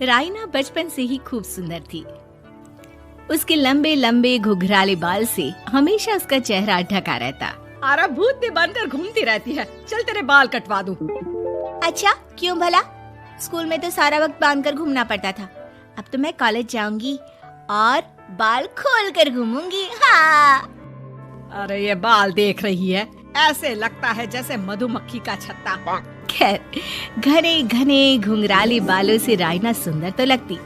राइना बचपन से ही खूब सुंदर थी। उसके लंबे लंबे घुघराले बाल से हमेशा उसका चेहरा ढका रहता। अरे भूतनी बनकर घूमती रहती है, चल तेरे बाल कटवा दूं। अच्छा, क्यों भला? स्कूल में तो सारा वक्त बांधकर घूमना पड़ता था। अब तो मैं कॉलेज जाऊंगी और बाल खोलकर घूमूंगी। हाँ। अरे ये बाल देख रही है, ऐसे लगता है जैसे मधुमक्खी का छत्ता। खैर, घने घने घुंघराले बालों से राइना सुंदर तो लगती,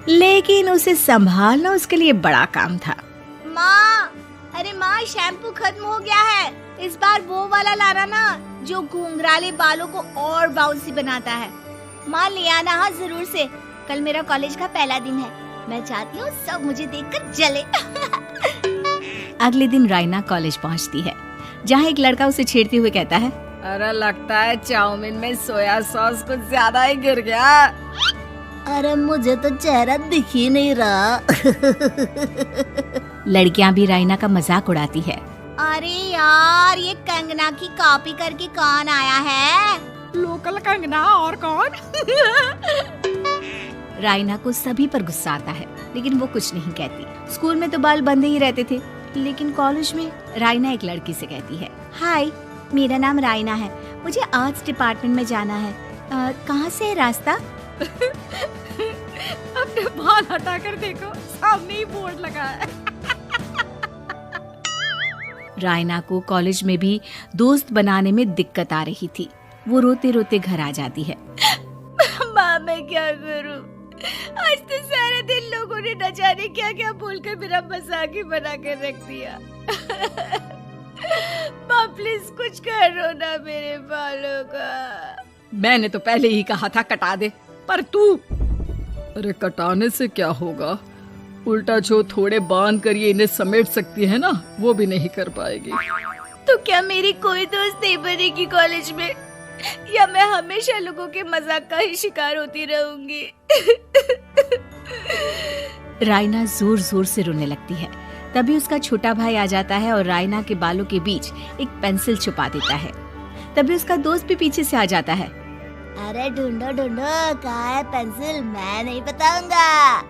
लेकिन उसे संभालना उसके लिए बड़ा काम था। माँ, अरे माँ, शैम्पू खत्म हो गया है। इस बार वो वाला लाना ना, जो घुंघराले बालों को और बाउंसी बनाता है। माँ ले आना, हाँ जरूर से। कल मेरा कॉलेज का पहला दिन है, मैं चाहती हूँ सब मुझे देखकर जले। अगले दिन राइना कॉलेज पहुँचती है, जहाँ एक लड़का उसे छेड़ते हुए कहता है, अरे लगता है चाउमीन में सोया सॉस कुछ ज्यादा ही गिर गया। अरे मुझे तो चेहरा दिख ही नहीं रहा। लड़कियां भी राइना का मजाक उड़ाती है। अरे यार, ये कंगना की कॉपी करके कौन आया है? लोकल कंगना, और कौन? राइना को सभी पर गुस्सा आता है, लेकिन वो कुछ नहीं कहती। स्कूल में तो बाल बंधे ही रहते थे, लेकिन कॉलेज में राइना एक लड़की से कहती है, हाय, मेरा नाम राइना है, मुझे आर्ट्स डिपार्टमेंट में जाना है। कहाँ से है रास्ता? अपने बाल हटाकर देखो, सामने ही बोर्ड लगा है। राइना को कॉलेज में भी दोस्त बनाने में दिक्कत आ रही थी। वो रोते रोते घर आ जाती है। माँ, मैं क्या करूं? आज तो सारा दिन लोगों ने न जाने क्या क्या बोलकर मेरा मजाक ही बना कर रख दिया। माँ प्लीज कुछ करो ना मेरे बालों का। मैंने तो पहले ही कहा था कटा दे, पर तू। अरे कटाने से क्या होगा, उल्टा जो थोड़े बांध कर ये इन्हें समेट सकती है ना, वो भी नहीं कर पाएगी। तो क्या मेरी कोई दोस्त नहीं बनेगी कॉलेज में, या मैं हमेशा लोगों के मजाक का ही शिकार होती रहूंगी? राइना जोर जोर से रोने लगती है। तभी उसका छोटा भाई आ जाता है और राइना के बालों के बीच एक पेंसिल छुपा देता है। तभी उसका दोस्त भी पीछे से आ जाता है। अरे ढूंढो ढूंढो, कहाँ है पेंसिल? मैं नहीं बताऊंगा।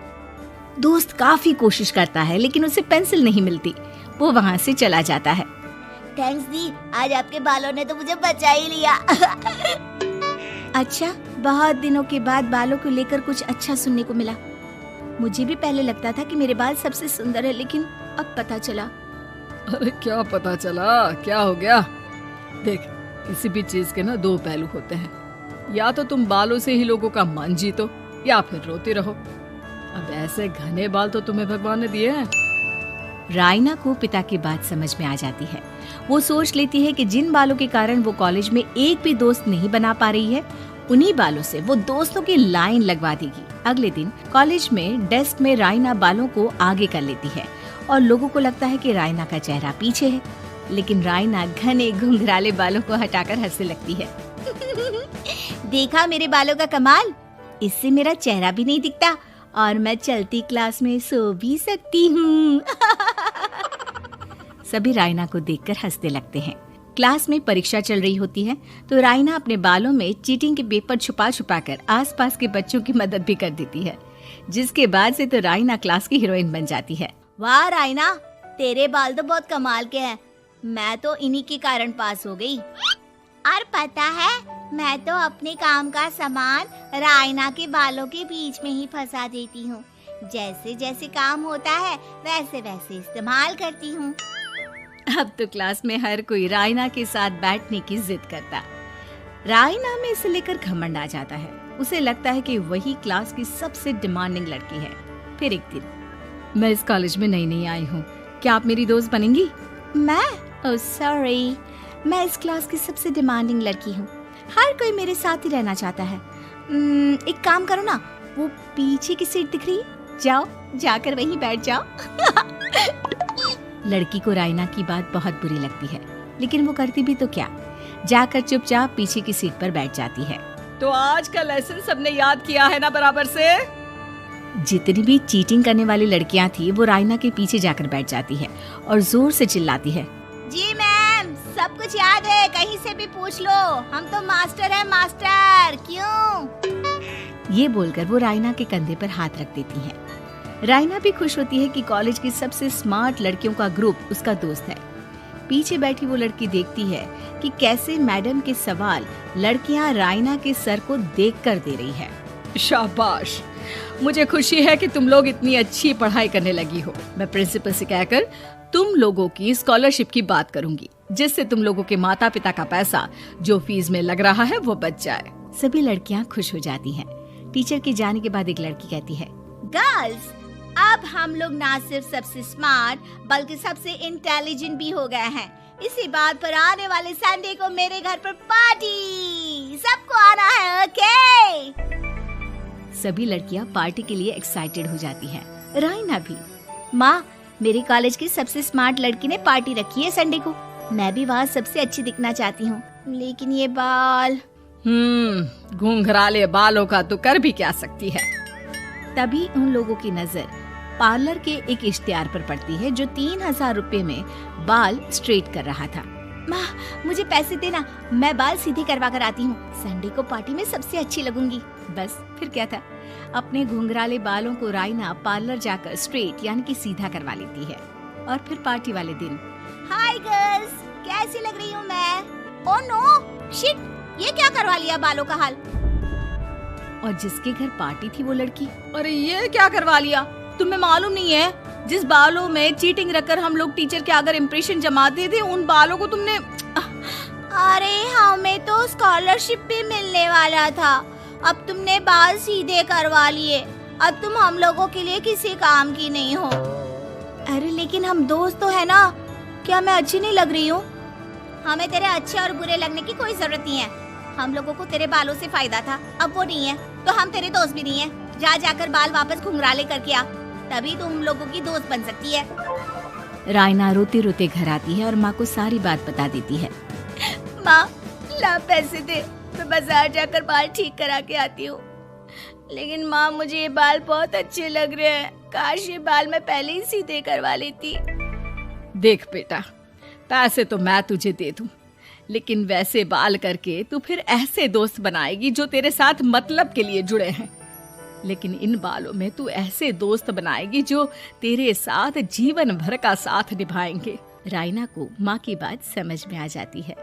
दोस्त काफी कोशिश करता है, लेकिन उसे पेंसिल नहीं मिलती। वो वहाँ से चला जाता है। थैंक्स दी, आज आपके बालों ने तो मुझे बचा ही लिया। अच्छा, बहुत दिनों के बाद बालों को लेकर कुछ अच्छा सुनने को मिला। मुझे भी पहले लगता था कि मेरे बाल सबसे सुंदर है, लेकिन अब पता चला। अरे क्या पता चला, क्या हो गया? देख, किसी भी चीज के ना दो पहलू होते हैं, या तो तुम बालों से ही लोगों का मन जीतो, या फिर रोते रहो। अब ऐसे घने बाल तो तुम्हें भगवान ने दिए हैं। राइना को पिता की बात समझ में आ जाती है। वो सोच लेती है कि जिन बालों के कारण वो कॉलेज में एक भी दोस्त नहीं बना पा रही है, उन्हीं बालों से वो दोस्तों की लाइन लगवा देगी। अगले दिन कॉलेज में डेस्क में राइना बालों को आगे कर लेती है और लोगों को लगता है कि राइना का चेहरा पीछे है, लेकिन राइना घने घुंघराले बालों को हटाकर हंसने लगती है। देखा मेरे बालों का कमाल, इससे मेरा चेहरा भी नहीं दिखता और मैं चलती क्लास में सो भी सकती हूँ। सभी राइना को देखकर हंसने लगते हैं। क्लास में परीक्षा चल रही होती है, तो राइना अपने बालों में चीटिंग के पेपर छुपा छुपा कर आसपास के बच्चों की मदद भी कर देती है, जिसके बाद से तो राइना क्लास की हीरोइन बन जाती है। वाह राइना, तेरे बाल तो बहुत कमाल के हैं। मैं तो इन्हीं के कारण पास हो गई। और पता है, मैं तो अपने काम का सामान राइना के बालों के बीच में ही फंसा देती हूँ। जैसे जैसे काम होता है वैसे वैसे इस्तेमाल करती हूँ। अब तो क्लास में हर कोई राइना के साथ बैठने की जिद करता। राइना में इसे लेकर घमंड आ जाता है। उसे लगता है कि वही क्लास की सबसे डिमांडिंग लड़की है। फिर एक दिन, मैं इस कॉलेज में नई नई आई हूँ, क्या आप मेरी दोस्त बनेंगी? मैं? ओह सॉरी, मैं इस क्लास की सबसे डिमांडिंग लड़की हूँ। हर कोई मेरे साथ ही रहना चाहता है। एक काम करो ना, वो पीछे की सीट दिख रही है, जाओ जाकर वहीं बैठ जाओ। लड़की को राइना की बात बहुत बुरी लगती है, लेकिन वो करती भी तो क्या, जाकर चुपचाप पीछे की सीट पर बैठ जाती है। तो आज का लेसन सबने याद किया है ना बराबर से? जितनी भी चीटिंग करने वाली लड़कियां थी, वो राइना के पीछे जाकर बैठ जाती है और जोर से चिल्लाती है, जी मैम, सब कुछ याद है, कहीं से भी पूछ लो, हम तो मास्टर हैं, मास्टर। क्यों? ये बोलकर वो रायना के कंधे पर हाथ रख देती हैं। रायना भी खुश होती है कि कॉलेज की सबसे स्मार्ट लड़कियों का ग्रुप उसका दोस्त है। पीछे बैठी वो लड़की देखती है कि कैसे मैडम के सवाल लड़कियां रायना के सर को देखकर दे रही है। शाबाश, मुझे खुशी है कि तुम लोग इतनी अच्छी पढ़ाई करने लगी हो। मैं प्रिंसिपल से कहकर तुम लोगों की स्कॉलरशिप की बात करूंगी, जिससे तुम लोगों के माता पिता का पैसा जो फीस में लग रहा है वो बच जाए। सभी लड़कियां खुश हो जाती हैं। टीचर के जाने के बाद एक लड़की कहती है, गर्ल्स, अब हम लोग ना सिर्फ सबसे स्मार्ट बल्कि सबसे इंटेलिजेंट भी हो गए हैं। इसी बात पर आने वाले संडे को मेरे घर पर पार्टी, सबको आना है, ओके? सभी लड़कियां पार्टी के लिए एक्साइटेड हो जाती हैं। रायना भी। माँ, मेरे कॉलेज की सबसे स्मार्ट लड़की ने पार्टी रखी है संडे को। मैं भी वहाँ सबसे अच्छी दिखना चाहती हूँ, लेकिन ये बाल। घुंघराले बालों का तो कर भी क्या सकती है। तभी उन लोगों की नजर पार्लर के एक इश्तिहार पर पड़ती है जो 3000 रुपए में बाल स्ट्रेट कर रहा था। माँ, मुझे पैसे देना, मैं बाल सीधे करवा कर आती हूँ। संडे को पार्टी में सबसे अच्छी लगूंगी। बस फिर क्या था, अपने घुंघराले बालों को रायना पार्लर जाकर स्ट्रेट यानी कि सीधा करवा लेती है। और फिर पार्टी वाले दिन, हाय गर्ल्स, कैसी लग रही हूँ मैं? ओह नो, शिट, ये क्या करवा लिया बालों का हाल? और जिसके घर पार्टी थी वो लड़की, अरे ये क्या करवा लिया? तुम्हें मालूम नहीं है, जिस बालों में चीटिंग रखकर हम लोग टीचर के अगर इम्प्रेशन जमाते थे, उन बालों को तुमने। अरे हमें तो स्कॉलरशिप भी मिलने वाला था, अब तुमने बाल सीधे करवा लिए। अब तुम हम लोगों के लिए किसी काम की नहीं हो। अरे लेकिन हम दोस्त तो है ना, क्या मैं अच्छी नहीं लग रही हूँ? हमें तेरे अच्छे और बुरे लगने की कोई जरूरत नहीं है। हम लोगों को तेरे बालों से फायदा था, अब वो नहीं है तो हम तेरे दोस्त भी नहीं है। जाकर बाल वापस घुंघराले करके आ, तभी तुम लोगों की दोस्त बन सकती है। रायना रोते रोते घर आती है और माँ को सारी बात बता देती है। माँ, ला पैसे दे, मैं बाजार जाकर बाल ठीक करा के आती हूँ। लेकिन माँ, मुझे ये बाल बहुत अच्छे लग रहे हैं, काश ये बाल मैं पहले ही सीधे करवा लेती। देख बेटा, पैसे तो मैं तुझे दे दूं, लेकिन वैसे बाल करके तू फिर ऐसे दोस्त बनाएगी जो तेरे साथ मतलब के लिए जुड़े हैं। लेकिन इन बालों में तू ऐसे दोस्त बनाएगी जो तेरे साथ जीवन भर का साथ निभाएंगे। रायना को माँ की बात समझ में आ जाती है।